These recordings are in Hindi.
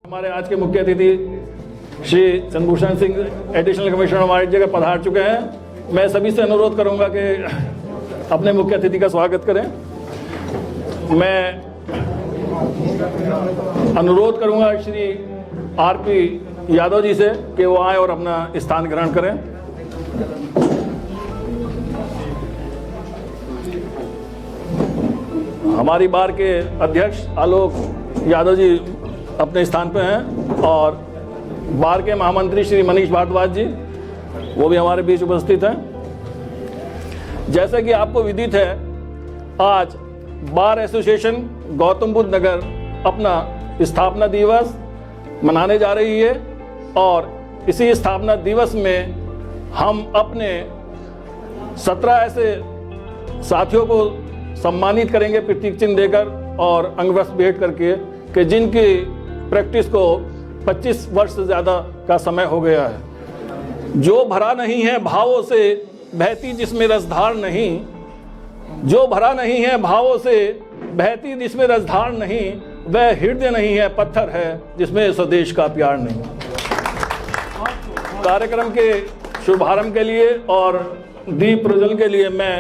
हमारे आज के मुख्य अतिथि श्री चंद्रभूषण सिंह एडिशनल कमिश्नर हमारी जगह पधार चुके हैं। मैं सभी से अनुरोध करूंगा कि अपने मुख्य अतिथि का स्वागत करें। मैं अनुरोध करूंगा श्री आरपी यादव जी से कि वो आए और अपना स्थान ग्रहण करें। हमारी बार के अध्यक्ष आलोक यादव जी अपने स्थान पर हैं और बार के महामंत्री श्री मनीष भारद्वाज जी वो भी हमारे बीच उपस्थित हैं। जैसा कि आपको विदित है, आज बार एसोसिएशन गौतम बुद्ध नगर अपना स्थापना दिवस मनाने जा रही है और इसी स्थापना दिवस में हम अपने 17 ऐसे साथियों को सम्मानित करेंगे प्रतीक चिन्ह देकर और अंगवस्त्र भेंट करके कि जिनकी प्रैक्टिस को 25 वर्ष से ज़्यादा का समय हो गया है। जो भरा नहीं है भावों से बहती जिसमें रसधार नहीं, जो भरा नहीं है भावों से बहती जिसमें रसधार नहीं, वह हृदय नहीं है पत्थर है जिसमें स्वदेश का प्यार नहीं। कार्यक्रम के शुभारंभ के लिए और दीप प्रज्वलन के लिए मैं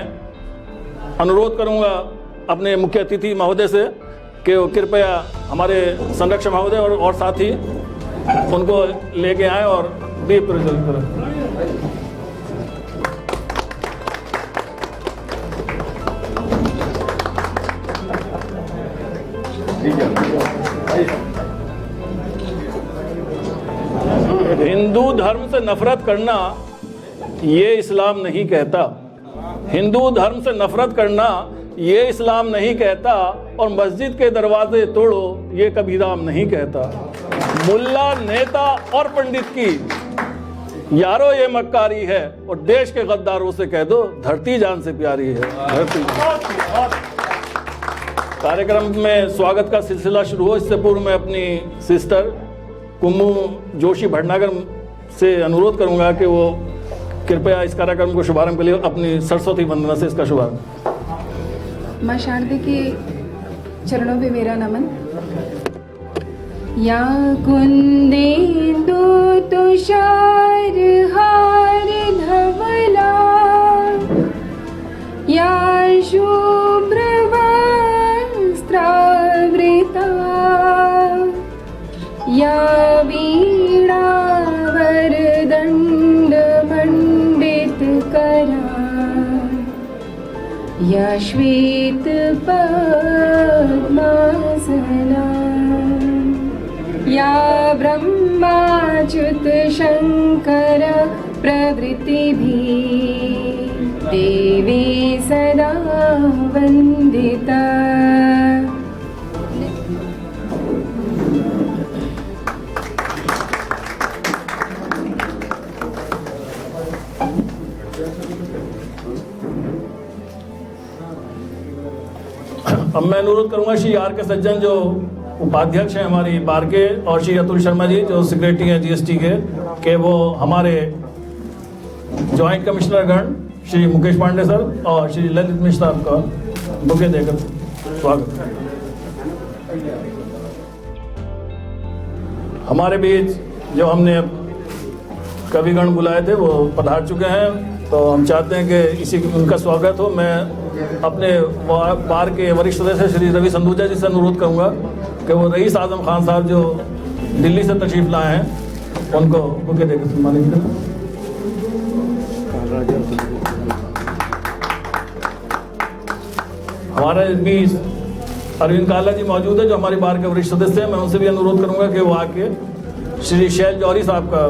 अनुरोध करूंगा अपने मुख्य अतिथि महोदय से कि वो कृपया हमारे संरक्षक महोदय और साथी उनको लेके आए और दीप प्रज्वलन करें। हिंदू धर्म से नफरत करना ये इस्लाम नहीं कहता। हिंदू धर्म से नफरत करना ये इस्लाम नहीं कहता और मस्जिद के दरवाजे तोड़ो ये कभी राम नहीं कहता। मुल्ला नेता और पंडित की यारो ये मक्कारी है और देश के गद्दारों से कह दो धरती जान से प्यारी है। धरती कार्यक्रम में स्वागत का सिलसिला शुरू हो इससे पूर्व मैं अपनी सिस्टर कुम्मू जोशी भटनागर से अनुरोध करूंगा कि वो कृपया इस कार्यक्रम को शुभारंभ के लिए अपनी सरस्वती वंदना से इसका शुभारंभ। माँ शारदे के चरणों पे मेरा नमन। या कुंदेन्दु तुषार हार धवला, या शुभ्र वस्त्रावृता, या वीणा वरदंड मंडित करा, या श्वेत पद्मासना, या ब्रह्माच्युत शंकर प्रभृतिभिः देवी सदा वंदिता। अब मैं अनुरोध करूंगा श्री आर के सज्जन जो उपाध्यक्ष हैं हमारी बार के और श्री अतुल शर्मा जी जो सेक्रेटरी हैं जीएसटी के, कि वो हमारे ज्वाइंट कमिश्नर गण श्री मुकेश पांडे सर और श्री ललित मिश्रा का बुके देकर स्वागत। हमारे बीच जो हमने कविगण बुलाए थे वो पधार चुके हैं, तो हम चाहते हैं कि इसी उनका स्वागत हो। मैं अपने बार के वरिष्ठ सदस्य श्री रवि संधूजा जी से अनुरोध करूंगा कि वो रईस आजम खान साहब जो दिल्ली से तशरीफ लाए हैं उनको बुके देकर सम्मानित करें। हमारे बीच अरविंद काला जी मौजूद है जो हमारी बार के वरिष्ठ सदस्य हैं। मैं उनसे भी अनुरोध करूंगा कि वो आके श्री शैल जौहरी साहब का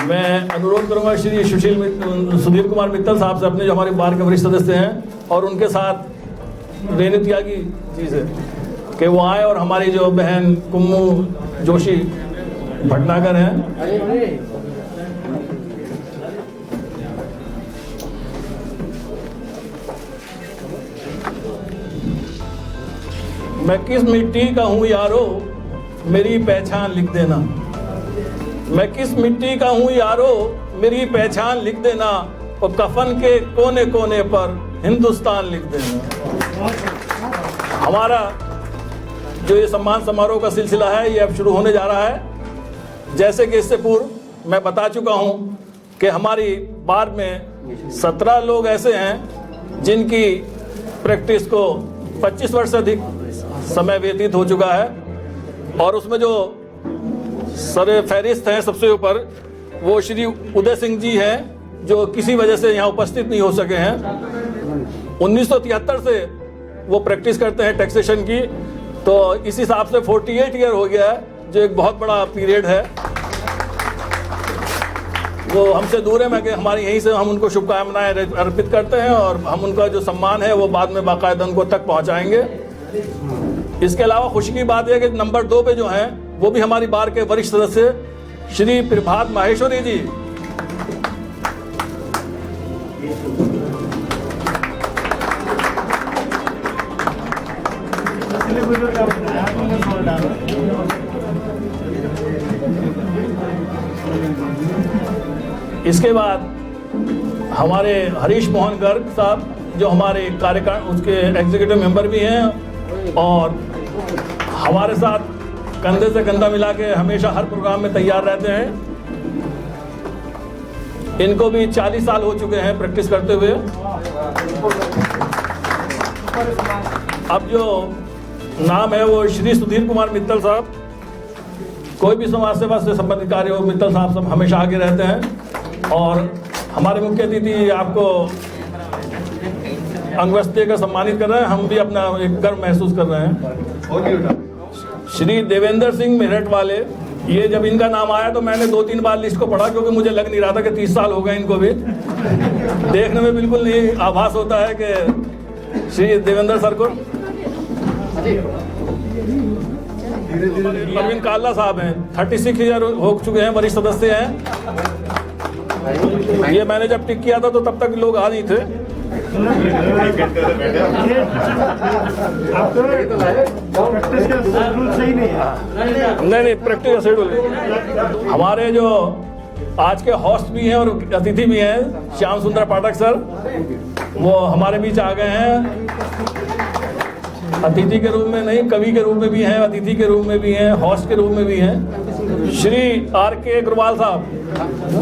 मैं अनुरोध करूंगा श्री सुधीर कुमार मित्तल साहब से अपने जो हमारे बार के वरिष्ठ सदस्य हैं और उनके साथ रेणु त्यागी जी से कि वो आए और हमारी जो बहन कुम्मू जोशी भटनागर हैं मैं किस मिट्टी का हूँ यारो मेरी पहचान लिख देना। मैं किस मिट्टी का हूँ यारो मेरी पहचान लिख देना और कफन के कोने कोने पर हिंदुस्तान लिख देना। हमारा जो ये सम्मान समारोह का सिलसिला है ये अब शुरू होने जा रहा है। जैसे कि इससे पूर्व मैं बता चुका हूँ कि हमारी बार में 17 लोग ऐसे हैं जिनकी प्रैक्टिस को 25 वर्ष से अधिक समय व्यतीत हो चुका है, और उसमें जो सर फहरिस्त हैं सबसे ऊपर वो श्री उदय सिंह जी हैं जो किसी वजह से यहाँ उपस्थित नहीं हो सके हैं। 1973 से वो प्रैक्टिस करते हैं टैक्सेशन की, तो इस हिसाब से 48 ईयर हो गया है, जो एक बहुत बड़ा पीरियड है। वो हमसे दूर है, मैं कि हमारी यहीं से हम उनको शुभकामनाएं अर्पित करते हैं और हम उनका जो सम्मान है वो बाद में बाकायदा उनको तक पहुंचाएंगे। इसके अलावा खुशी की बात है कि नंबर 2 पे जो हैं वो भी हमारी बार के वरिष्ठ सदस्य श्री प्रभात माहेश्वरी जी, इसके बाद हमारे हरीश मोहन गर्ग साहब जो हमारे कार्यकाल उसके एग्जीक्यूटिव मेंबर भी हैं और हमारे साथ कंधे से कंधा मिला के हमेशा हर प्रोग्राम में तैयार रहते हैं। इनको भी 40 साल हो चुके हैं प्रैक्टिस करते हुए। अब जो नाम है वो श्री सुधीर कुमार मित्तल साहब, कोई भी समाज सेवा से संबंधित कार्य हो मित्तल साहब सब हमेशा आगे रहते हैं। और हमारे मुख्य अतिथि आपको अंगवस्त्र देकर सम्मानित कर रहे हैं, हम भी अपना एक गर्व महसूस कर रहे हैं। श्री देवेंद्र सिंह मेरठ वाले, ये जब इनका नाम आया तो मैंने 2-3 बार लिस्ट को पढ़ा क्योंकि मुझे लग नहीं रहा था कि 30 साल हो गए इनको भी। देखने में बिल्कुल नहीं आभास होता है कि श्री देवेंद्र सर को। अरविंद काला साहब हैं, 36 ईयर हो चुके हैं, वरिष्ठ सदस्य हैं। ये मैंने जब टिक किया था तो तब तक लोग आ नहीं थे। नहीं प्रैक्टिस का शेड्यूल। हमारे जो आज के होस्ट भी हैं और अतिथि भी हैं, श्याम सुंदर पाठक सर, वो हमारे बीच आ गए हैं। अतिथि के रूप में नहीं, कवि के रूप में भी हैं, अतिथि के रूप में भी हैं, होस्ट के रूप में भी हैं। श्री RK अग्रवाल साहब,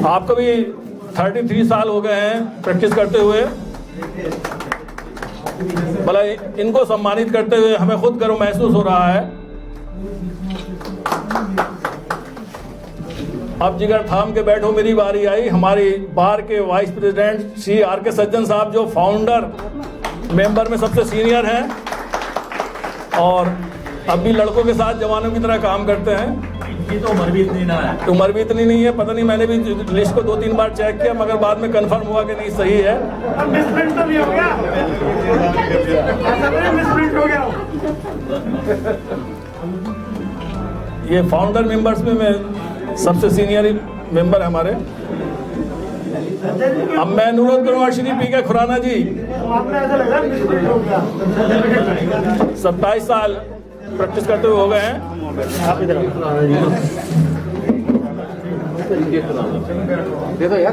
आपको भी 33 साल हो गए हैं प्रैक्टिस करते हुए। भला इनको सम्मानित करते हुए हमें खुद गर्व महसूस हो रहा है। अब जिगर थाम के बैठो मेरी बारी आई। हमारी बार के वाइस प्रेसिडेंट श्री RK सज्जन साहब जो फाउंडर मेंबर में सबसे सीनियर हैं और अब भी लड़कों के साथ जवानों की तरह काम करते हैं। इनकी तो उम्र भी इतनी ना है। उम्र भी इतनी नहीं है, पता नहीं, मैंने भी लिस्ट को 2-3 बार चेक किया मगर बाद में कंफर्म हुआ कि नहीं सही है। मिसप्रिंट तो नहीं हो गया? मिसप्रिंट हो गया। ये फाउंडर मेंबर्स में मैं सबसे सीनियर मेंबर है हमारे। अब मैं अनुरोध करूंगा श्री PK खुराना जी, आपने ऐसा लगा मिसप्रिंट हो गया। 27 साल प्रैक्टिस करते हुए हो गए हैं। आप इधर दे दो यार।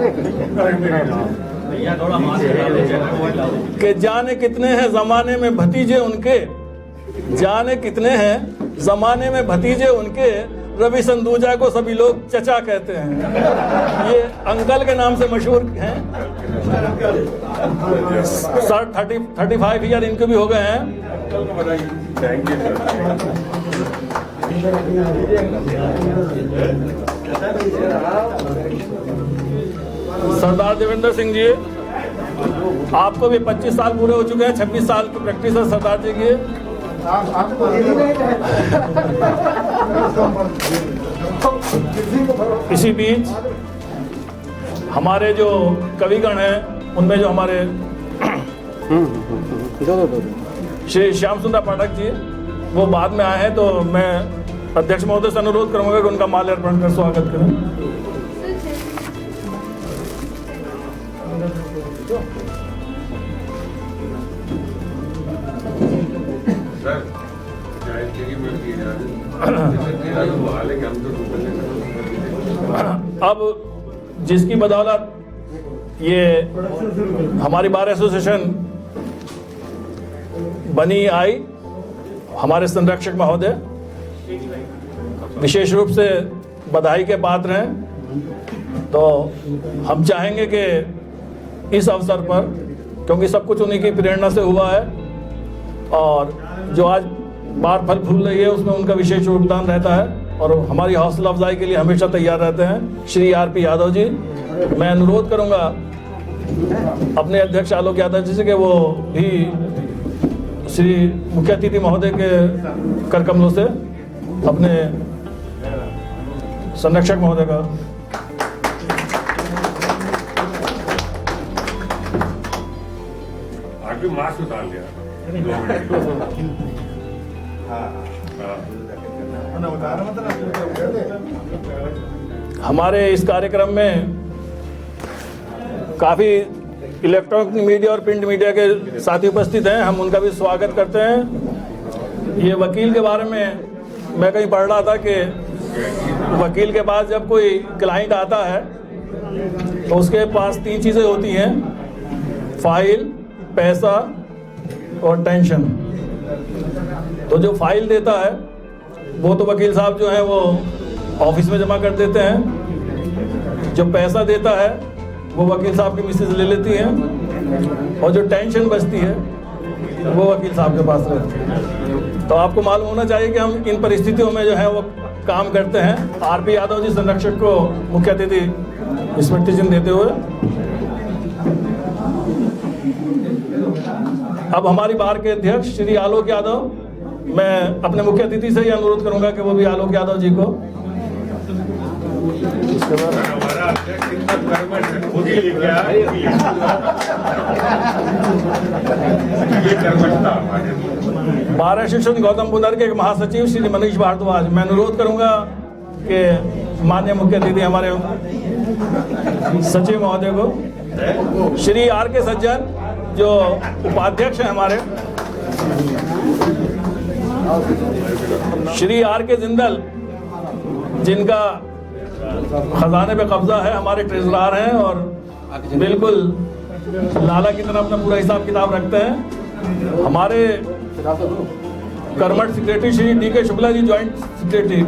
कि जाने कितने हैं जमाने में भतीजे उनके, जाने कितने हैं जमाने में भतीजे उनके, रवि संदूजा को सभी लोग चचा कहते हैं। ये अंकल के नाम से मशहूर हैं। सर 35 ईयर इनके भी हो गए हैं। सरदार देवेंद्र सिंह जी, आपको भी 25 साल पूरे हो चुके हैं, 26 साल की प्रैक्टिस है सरदार जी की। इसी बीच हमारे जो कविगण हैं उनमें जो हमारे श्री श्याम सुंदर पाठक जी वो बाद में आए हैं, तो मैं अध्यक्ष महोदय से अनुरोध करूंगा कि उनका माल्यार्पण कर स्वागत करें। अब जिसकी बदौलत ये हमारी बार एसोसिएशन बनी आई, हमारे संरक्षक महोदय विशेष रूप से बधाई के पात्र हैं। तो हम चाहेंगे कि इस अवसर पर, क्योंकि सब कुछ उन्हीं की प्रेरणा से हुआ है और जो आज बार फल फूल रही है उसमें उनका विशेष योगदान रहता है और हमारी हौसला अफजाई के लिए हमेशा तैयार रहते हैं श्री आर.पी. यादव जी। मैं अनुरोध करूंगा अपने अध्यक्ष आलोक यादव जी से कि वो भी श्री मुख्य अतिथि महोदय के कर कमलों से अपने संरक्षक महोदय का आगे मास्क उतार लिया। हमारे इस कार्यक्रम में काफ़ी इलेक्ट्रॉनिक मीडिया और प्रिंट मीडिया के साथी उपस्थित हैं, हम उनका भी स्वागत करते हैं। ये वकील के बारे में मैं कहीं पढ़ रहा था कि वकील के पास जब कोई क्लाइंट आता है तो उसके पास 3 चीज़ें होती हैं, फाइल, पैसा और टेंशन। तो जो फाइल देता है वो तो वकील साहब जो हैं वो ऑफिस में जमा कर देते हैं, जो पैसा देता है वो वकील साहब की मिसेज ले लेती हैं और जो टेंशन बचती है वो वकील साहब के पास रहती है। तो आपको मालूम होना चाहिए कि हम इन परिस्थितियों में जो है वो काम करते हैं। आर.पी. यादव जी संरक्षक को मुख्य अतिथि स्मृति चिन्ह देते हुए अब हमारी बार के अध्यक्ष श्री आलोक यादव, मैं अपने मुख्य अतिथि से ही अनुरोध करूंगा कि वो भी आलोक यादव जी को हमारा अध्यक्ष इतना कर्मठ है, खुद ही लिख गया। ये कर्मठता हमारे। बार एसोसिएशन गौतम बुद्ध के महासचिव श्री मनीष भारद्वाज, मैं अनुरोध करूंगा कि माननीय मुख्य अतिथि हमारे सचिव महोदय को, श्री आर के सज्जन जो उपाध्यक्ष हैं हमारे, श्री आर के जिंदल जिनका खजाने पे कब्जा है, हमारे ट्रेजरार हैं और बिल्कुल लाला की तरह अपना पूरा हिसाब किताब रखते हैं। हमारे कर्मठ secretary Shri DK. Shukla ji, joint secretary,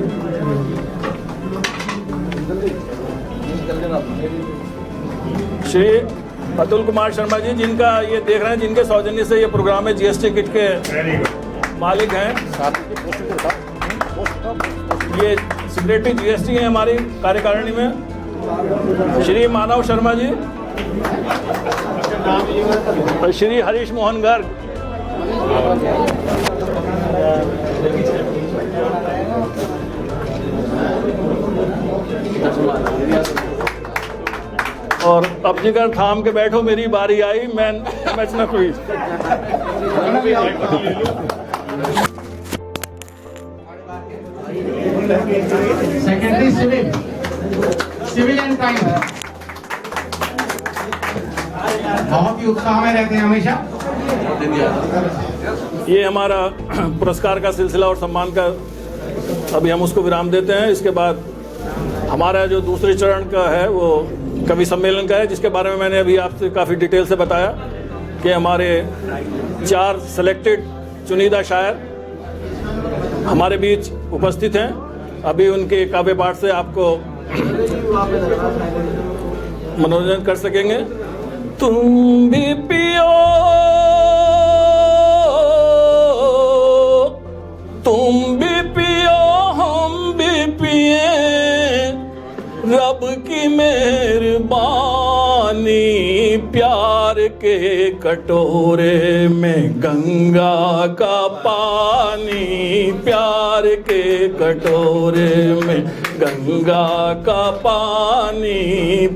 Shri Atul Kumar Sharma ji जिनका ये देख रहे हैं, जिनके सौजन्य से ये प्रोग्राम है, जीएसटी किट के मालिक हैं, ये सेक्रेटरी जीएसटी हैं हमारी कार्यकारिणी में, श्री मानव शर्मा जी और श्री हरीश मोहन गर्ग। और अब जिगर थाम के बैठो, मेरी बारी आई, मैं समझना कोई। सेक्रेटरी सिविल एंड क्राइम बहुत ही उत्साह में रहते हैं हमेशा। ये हमारा पुरस्कार का सिलसिला और सम्मान का अभी हम उसको विराम देते हैं। इसके बाद हमारा जो दूसरे चरण का है वो कवि सम्मेलन का है, जिसके बारे में मैंने अभी आपसे काफ़ी डिटेल से बताया कि हमारे 4 सिलेक्टेड चुनिंदा शायर हमारे बीच उपस्थित हैं। अभी उनके काव्य पाठ से आपको मनोरंजन कर सकेंगे। तुम भी पियो, तुम भी पियो, हम भी पिए, रब की मेहरबानी, प्यार के कटोरे में गंगा का पानी, प्यार के कटोरे में गंगा का पानी,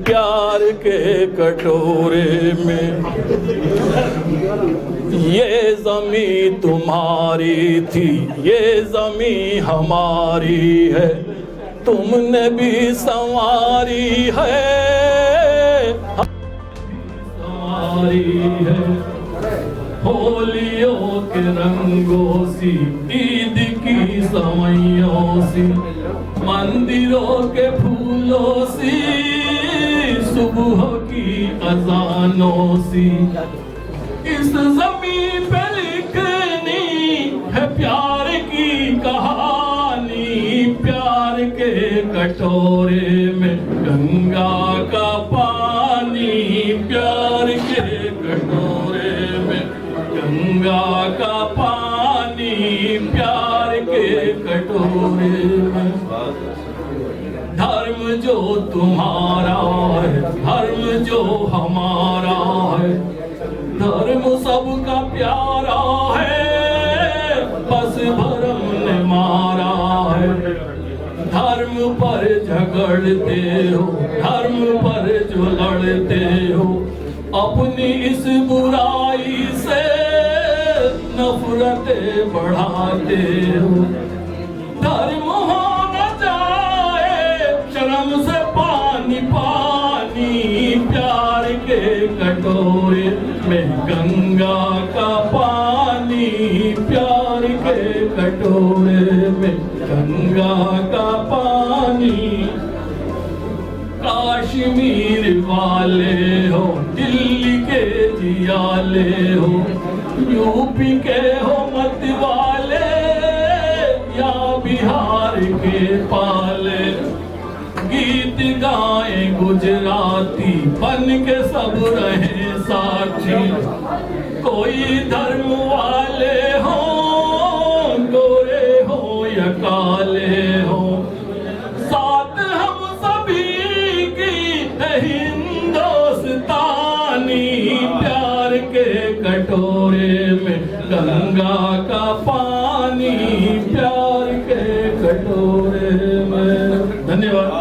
प्यार के कटोरे में। ये जमी तुम्हारी थी, ये जमी हमारी है, तुमने भी संवारी है, संवारी है। होलियों के रंगों सी, ईद की सवैयों सी, मंदिरों के फूलों सी, सुबह की अजानों सी, इस ज़मीं पे लिखनी है प्यार के कटोरे में गंगा का पानी, प्यार के कटोरे में गंगा का पानी, प्यार के कटोरे में। धर्म जो तुम्हारा है, धर्म जो हमारा है, धर्म सबका प्यारा है, बस भरम ने मारा है। धर्म पर झगड़ते हो, धर्म पर जो लड़ते हो, अपनी इस बुराई से नफरतें बढ़ाते हो। धर्म हो न जाए शर्म से पानी पानी, प्यार के कटोरे में गंगा का पानी, प्यार के कटोरे में गंगा का पानी। कश्मीर वाले हो, दिल्ली के जियाले हो, यूपी के हो मत वाले, या बिहार के पाले, गीत गाए गुजराती बन के सब रहे साथी। कोई धर्म वाले हो, गोरे हो या काले हो, साथ हम सभी की है हिंदुस्तानी। प्यार के कटोरे में गंगा का पानी, प्यार के कटोरे में। धन्यवाद।